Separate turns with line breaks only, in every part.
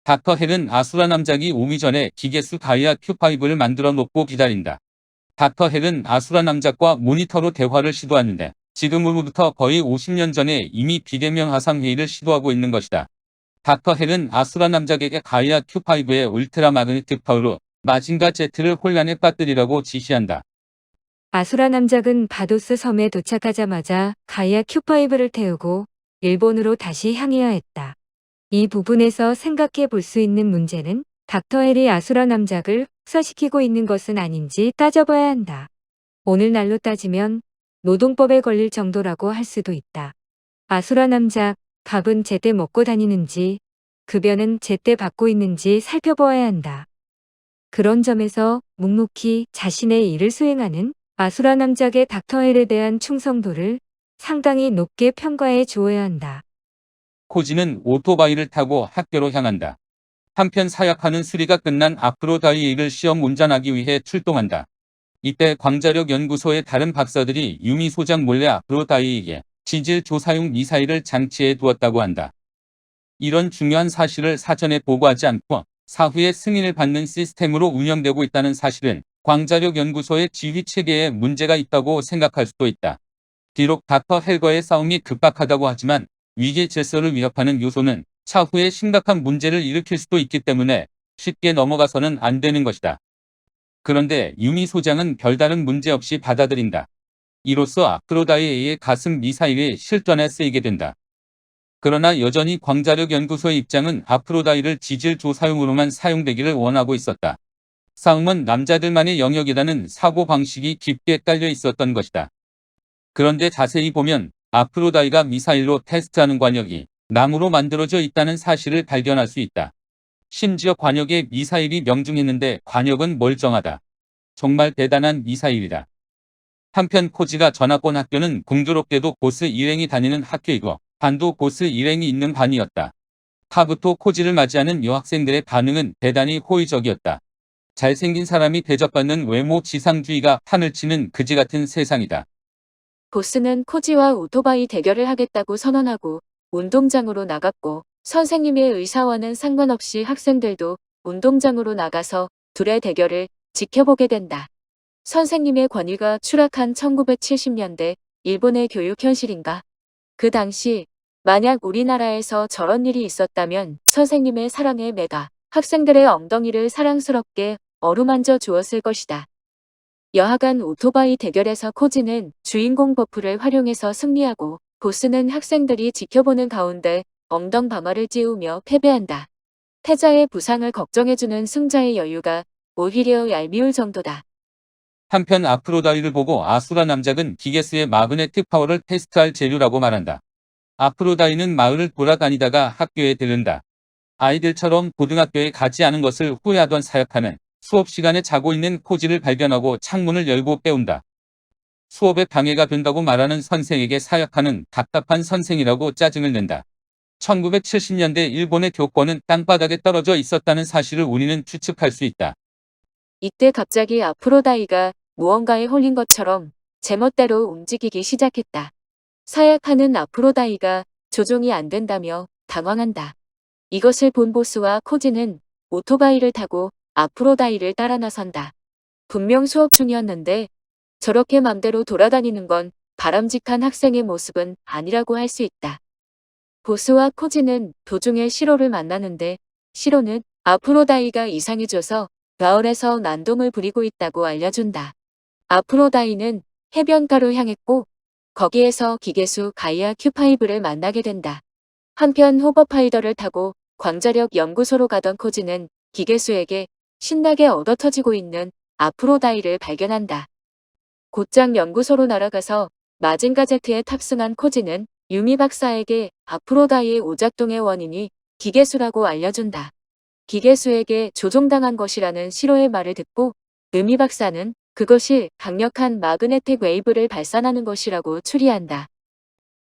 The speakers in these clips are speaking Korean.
닥터 헬은 아수라 남작이 오기 전에 기계수 가이아 Q5를 만들어 놓고 기다린다. 닥터 헬은 아수라 남작과 모니터로 대화를 시도하는데 지금으로부터 거의 50년 전에 이미 비대면 화상회의를 시도하고 있는 것이다. 닥터 헬은 아수라 남작에게 가이아 Q5의 울트라 마그네틱 파워로 마징가 Z를 혼란에 빠뜨리라고 지시한다.
아수라 남작은 바도스 섬에 도착하자마자 가이아 Q5를 태우고 일본으로 다시 향해야 했다. 이 부분에서 생각해 볼 수 있는 문제는 닥터 헬이 아수라 남작을 흑사시키고 있는 것은 아닌지 따져봐야 한다. 오늘날로 따지면 노동법에 걸릴 정도라고 할 수도 있다. 아수라 남작, 밥은 제때 먹고 다니는지, 급여는 제때 받고 있는지 살펴보아야 한다. 그런 점에서 묵묵히 자신의 일을 수행하는 아수라 남작의 닥터 헬에 대한 충성도를 상당히 높게 평가해 주어야 한다.
코지는 오토바이를 타고 학교로 향한다. 한편 사약하는 수리가 끝난 아프로다이를 시험 운전하기 위해 출동한다. 이때 광자력 연구소의 다른 박사들이 유미 소장 몰래 아프로다이에게 지질 조사용 미사일을 장치해 두었다고 한다. 이런 중요한 사실을 사전에 보고하지 않고 사후에 승인을 받는 시스템으로 운영되고 있다는 사실은 광자력 연구소의 지휘 체계에 문제가 있다고 생각할 수도 있다. 비록 닥터 헬과의 싸움이 급박하다고 하지만 위계 질서를 위협하는 요소는 차후에 심각한 문제를 일으킬 수도 있기 때문에 쉽게 넘어가서는 안 되는 것이다. 그런데 유미 소장은 별다른 문제 없이 받아들인다. 이로써 아프로다이의 가슴 미사일이 실전에 쓰이게 된다. 그러나 여전히 광자력 연구소의 입장은 아프로다이를 지질 조사용으로만 사용되기를 원하고 있었다. 싸움은 남자들만의 영역이라는 사고방식이 깊게 깔려 있었던 것이다. 그런데 자세히 보면 아프로다이가 미사일로 테스트하는 관역이 나무로 만들어져 있다는 사실을 발견할 수 있다. 심지어 관역에 미사일이 명중했는데 관역은 멀쩡하다. 정말 대단한 미사일이다. 한편 코지가 전학 온 학교는 공교롭게도 보스 일행이 다니는 학교이고 반도 보스 일행이 있는 반이었다. 카부토 코지를 맞이하는 여학생들의 반응은 대단히 호의적이었다. 잘생긴 사람이 대접받는 외모 지상주의가 판을 치는 그지 같은 세상이다.
보스는 코지와 오토바이 대결을 하겠다고 선언하고 운동장으로 나갔고 선생님의 의사와는 상관없이 학생들도 운동장으로 나가서 둘의 대결을 지켜보게 된다. 선생님의 권위가 추락한 1970년대 일본의 교육 현실인가? 그 당시 만약 우리나라에서 저런 일이 있었다면 선생님의 사랑의 매가 학생들의 엉덩이를 사랑스럽게 어루만져 주었을 것이다. 여하간 오토바이 대결에서 코지는 주인공 버프를 활용해서 승리하고 보스는 학생들이 지켜보는 가운데 엉덩 방아를 찌우며 패배한다. 패자의 부상을 걱정해주는 승자의 여유가 오히려 얄미울 정도다.
한편 아프로다이를 보고 아수라 남작은 기계수의 마그네틱 파워를 테스트할 재료라고 말한다. 아프로다이는 마을을 돌아다니다가 학교에 들른다. 아이들처럼 고등학교에 가지 않은 것을 후회하던 사역하는 수업 시간에 자고 있는 코지를 발견하고 창문을 열고 빼온다. 수업에 방해가 된다고 말하는 선생에게 사역하는 답답한 선생이라고 짜증을 낸다. 1970년대 일본의 교권은 땅바닥에 떨어져 있었다는 사실을 우리는 추측할 수 있다.
이때 갑자기 아프로다이가 무언가에 홀린 것처럼 제멋대로 움직이기 시작했다. 사약하는 아프로다이가 조종이 안 된다며 당황한다. 이것을 본 보스와 코지는 오토바이를 타고 아프로다이를 따라 나선다. 분명 수업 중이었는데 저렇게 맘대로 돌아다니는 건 바람직한 학생의 모습은 아니라고 할 수 있다. 보스와 코지는 도중에 시로를 만나는데 시로는 아프로다이가 이상해져서 마을에서 난동을 부리고 있다고 알려준다. 아프로다이는 해변가로 향했고 거기에서 기계수 가이아 Q5를 만나게 된다. 한편 호버파이더를 타고 광자력 연구소로 가던 코지는 기계수에게 신나게 얻어터지고 있는 아프로다이를 발견한다. 곧장 연구소로 날아가서 마징가 Z에 탑승한 코지는 유미 박사에게 아프로다이의 오작동의 원인이 기계수라고 알려준다. 기계수에게 조종당한 것이라는 시로의 말을 듣고 유미 박사는 그것이 강력한 마그네틱 웨이브를 발산하는 것이라고 추리한다.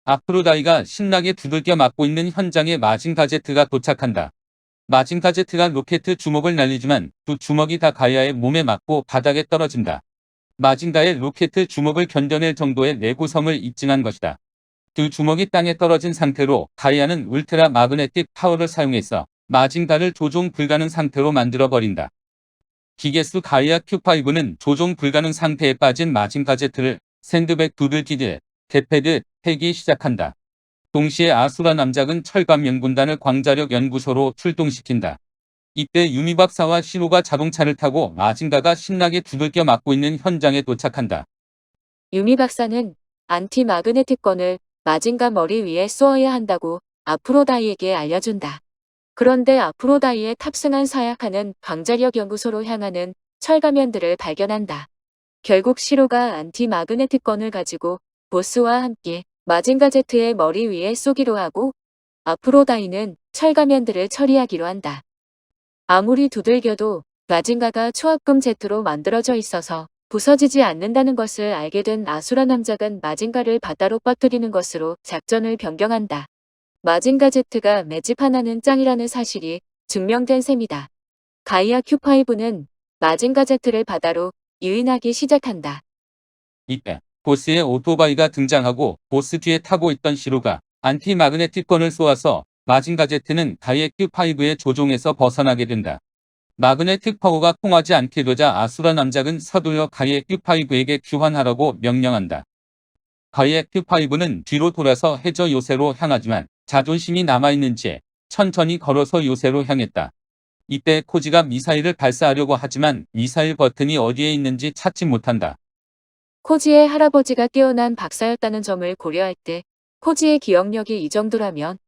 아프로다이가 신나게 두들겨 맞고 있는 현장에 마징가 Z가 도착한다. 마징가 Z가 로켓 주먹을 날리지만 두 주먹이 다 가이아의 몸에 맞고 바닥에 떨어진다. 마징가의 로켓 주먹을 견뎌낼 정도의 내구성을 입증한 것이다. 두 주먹이 땅에 떨어진 상태로 가이아는 울트라 마그네틱 파워를 사용해서 마징가를 조종 불가능 상태로 만들어버린다. 기계수 가이아 Q5는 조종 불가능 상태에 빠진 마징가 제트를 샌드백 두들기듯 대패듯 패기 시작한다. 동시에 아수라 남작은 철감 연군단을 광자력 연구소로 출동시킨다. 이때 유미 박사와 시로가 자동차를 타고 마징가가 신나게 두들겨 맞고 있는 현장에 도착한다.
유미 박사는 안티 마그네틱건을 마징가 머리 위에 쏘아야 한다고 아프로다이에게 알려준다. 그런데 아프로다이에 탑승한 사야카는 광자력 연구소로 향하는 철가면들을 발견한다. 결국 시로가 안티 마그네틱건을 가지고 보스와 함께 마징가 제트의 머리 위에 쏘기로 하고 아프로다이는 철가면들을 처리하기로 한다. 아무리 두들겨도 마징가가 초합금 제트로 만들어져 있어서 부서지지 않는다는 것을 알게 된 아수라 남작은 마징가를 바다로 빠뜨리는 것으로 작전을 변경한다. 마징가 제트가 매집 하나는 짱이라는 사실이 증명된 셈이다. 가이아 Q5는 마징가 제트를 바다로 유인하기 시작한다.
이때 보스의 오토바이가 등장하고 보스 뒤에 타고 있던 시로가 안티 마그네틱건을 쏘아서 마징가 제트는 가이아 Q5의 조종에서 벗어나게 된다. 마그네틱 파워가 통하지 않게 되자 아수라 남작은 서둘러 가이아 Q5에게 귀환하라고 명령한다. 가이아 Q5는 뒤로 돌아서 해저 요새로 향하지만 자존심이 남아있는 채 천천히 걸어서 요새로 향했다. 이때 코지가 미사일을 발사하려고 하지만 미사일 버튼이 어디에 있는지 찾지 못한다.
코지의 할아버지가 뛰어난 박사였다는 점을 고려할 때 코지의 기억력이 이 정도라면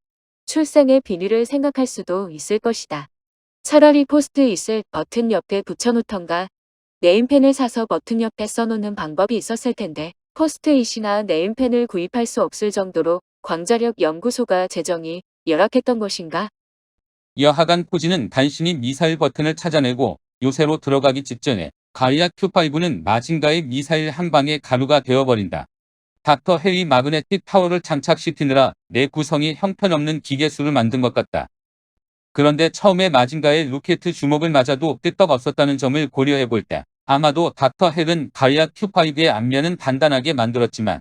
출생의 비밀을 생각할 수도 있을 것이다. 차라리 포스트잇을 버튼 옆에 붙여놓던가 네임펜을 사서 버튼 옆에 써놓는 방법이 있었을 텐데 포스트잇이나 네임펜을 구입할 수 없을 정도로 광자력 연구소가 재정이 열악했던 것인가?
여하간 코지는 간신히 미사일 버튼을 찾아내고 요새로 들어가기 직전에 가이아 Q5는 마징가의 미사일 한 방에 가루가 되어버린다. 닥터 헤이 마그네틱 파워를 장착시키느라 내 구성이 형편없는 기계수를 만든 것 같다. 그런데 처음에 마징가의 로켓 주먹을 맞아도 끄떡없었다는 점을 고려해 볼 때 아마도 닥터 헬은 가이아 Q5의 앞면은 단단하게 만들었지만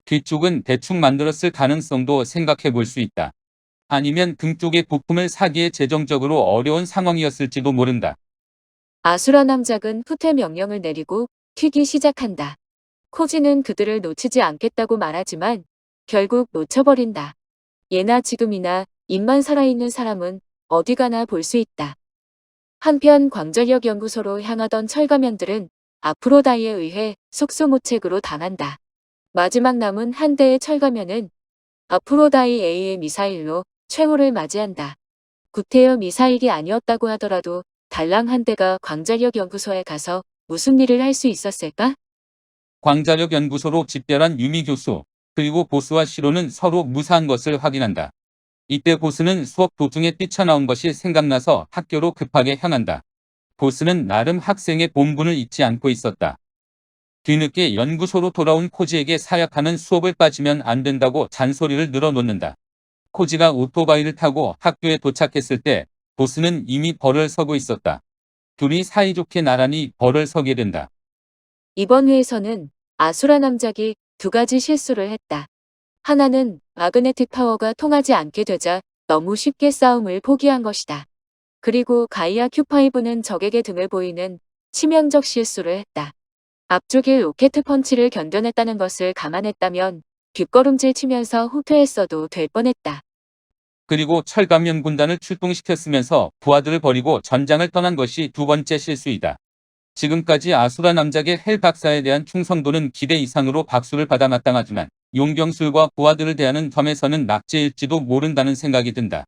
뒤쪽은 대충 만들었을 가능성도 생각해 볼 수 있다. 아니면 등 쪽의 부품을 사기에 재정적으로 어려운 상황이었을지도 모른다.
아수라 남작은 후퇴 명령을 내리고 튀기 시작한다. 코지는 그들을 놓치지 않겠다고 말하지만 결국 놓쳐버린다. 예나 지금이나 입만 살아있는 사람은 어디 가나 볼 수 있다. 한편 광전력 연구소로 향하던 철가면들은 아프로다이에 의해 속수무책으로 당한다. 마지막 남은 한 대의 철가면은 아프로다이 A의 미사일로 최후를 맞이한다. 구테여 미사일이 아니었다고 하더라도 달랑 한 대가 광자력 연구소에 가서 무슨 일을 할 수 있었을까?
광자력 연구소로 집결한 유미 교수 그리고 보스와 시로는 서로 무사한 것을 확인한다. 이때 보스는 수업 도중에 뛰쳐나온 것이 생각나서 학교로 급하게 향한다. 보스는 나름 학생의 본분을 잊지 않고 있었다. 뒤늦게 연구소로 돌아온 코지에게 사약하는 수업을 빠지면 안 된다고 잔소리를 늘어놓는다. 코지가 오토바이를 타고 학교에 도착했을 때 보스는 이미 벌을 서고 있었다. 둘이 사이좋게 나란히 벌을 서게 된다.
이번 회에서는 아수라 남작이 두 가지 실수를 했다. 하나는 마그네틱 파워가 통하지 않게 되자 너무 쉽게 싸움을 포기한 것이다. 그리고 가이아 Q5는 적에게 등을 보이는 치명적 실수를 했다. 앞쪽의 로켓 펀치를 견뎌냈다는 것을 감안했다면 뒷걸음질 치면서 후퇴했어도 될 뻔했다.
그리고 철감면 군단을 출동시켰으면서 부하들을 버리고 전장을 떠난 것이 두 번째 실수이다. 지금까지 아수라 남작의 헬 박사에 대한 충성도는 기대 이상으로 박수를 받아 마땅하지만 용병술과 부하들을 대하는 점에서는 낙제일지도 모른다는 생각이 든다.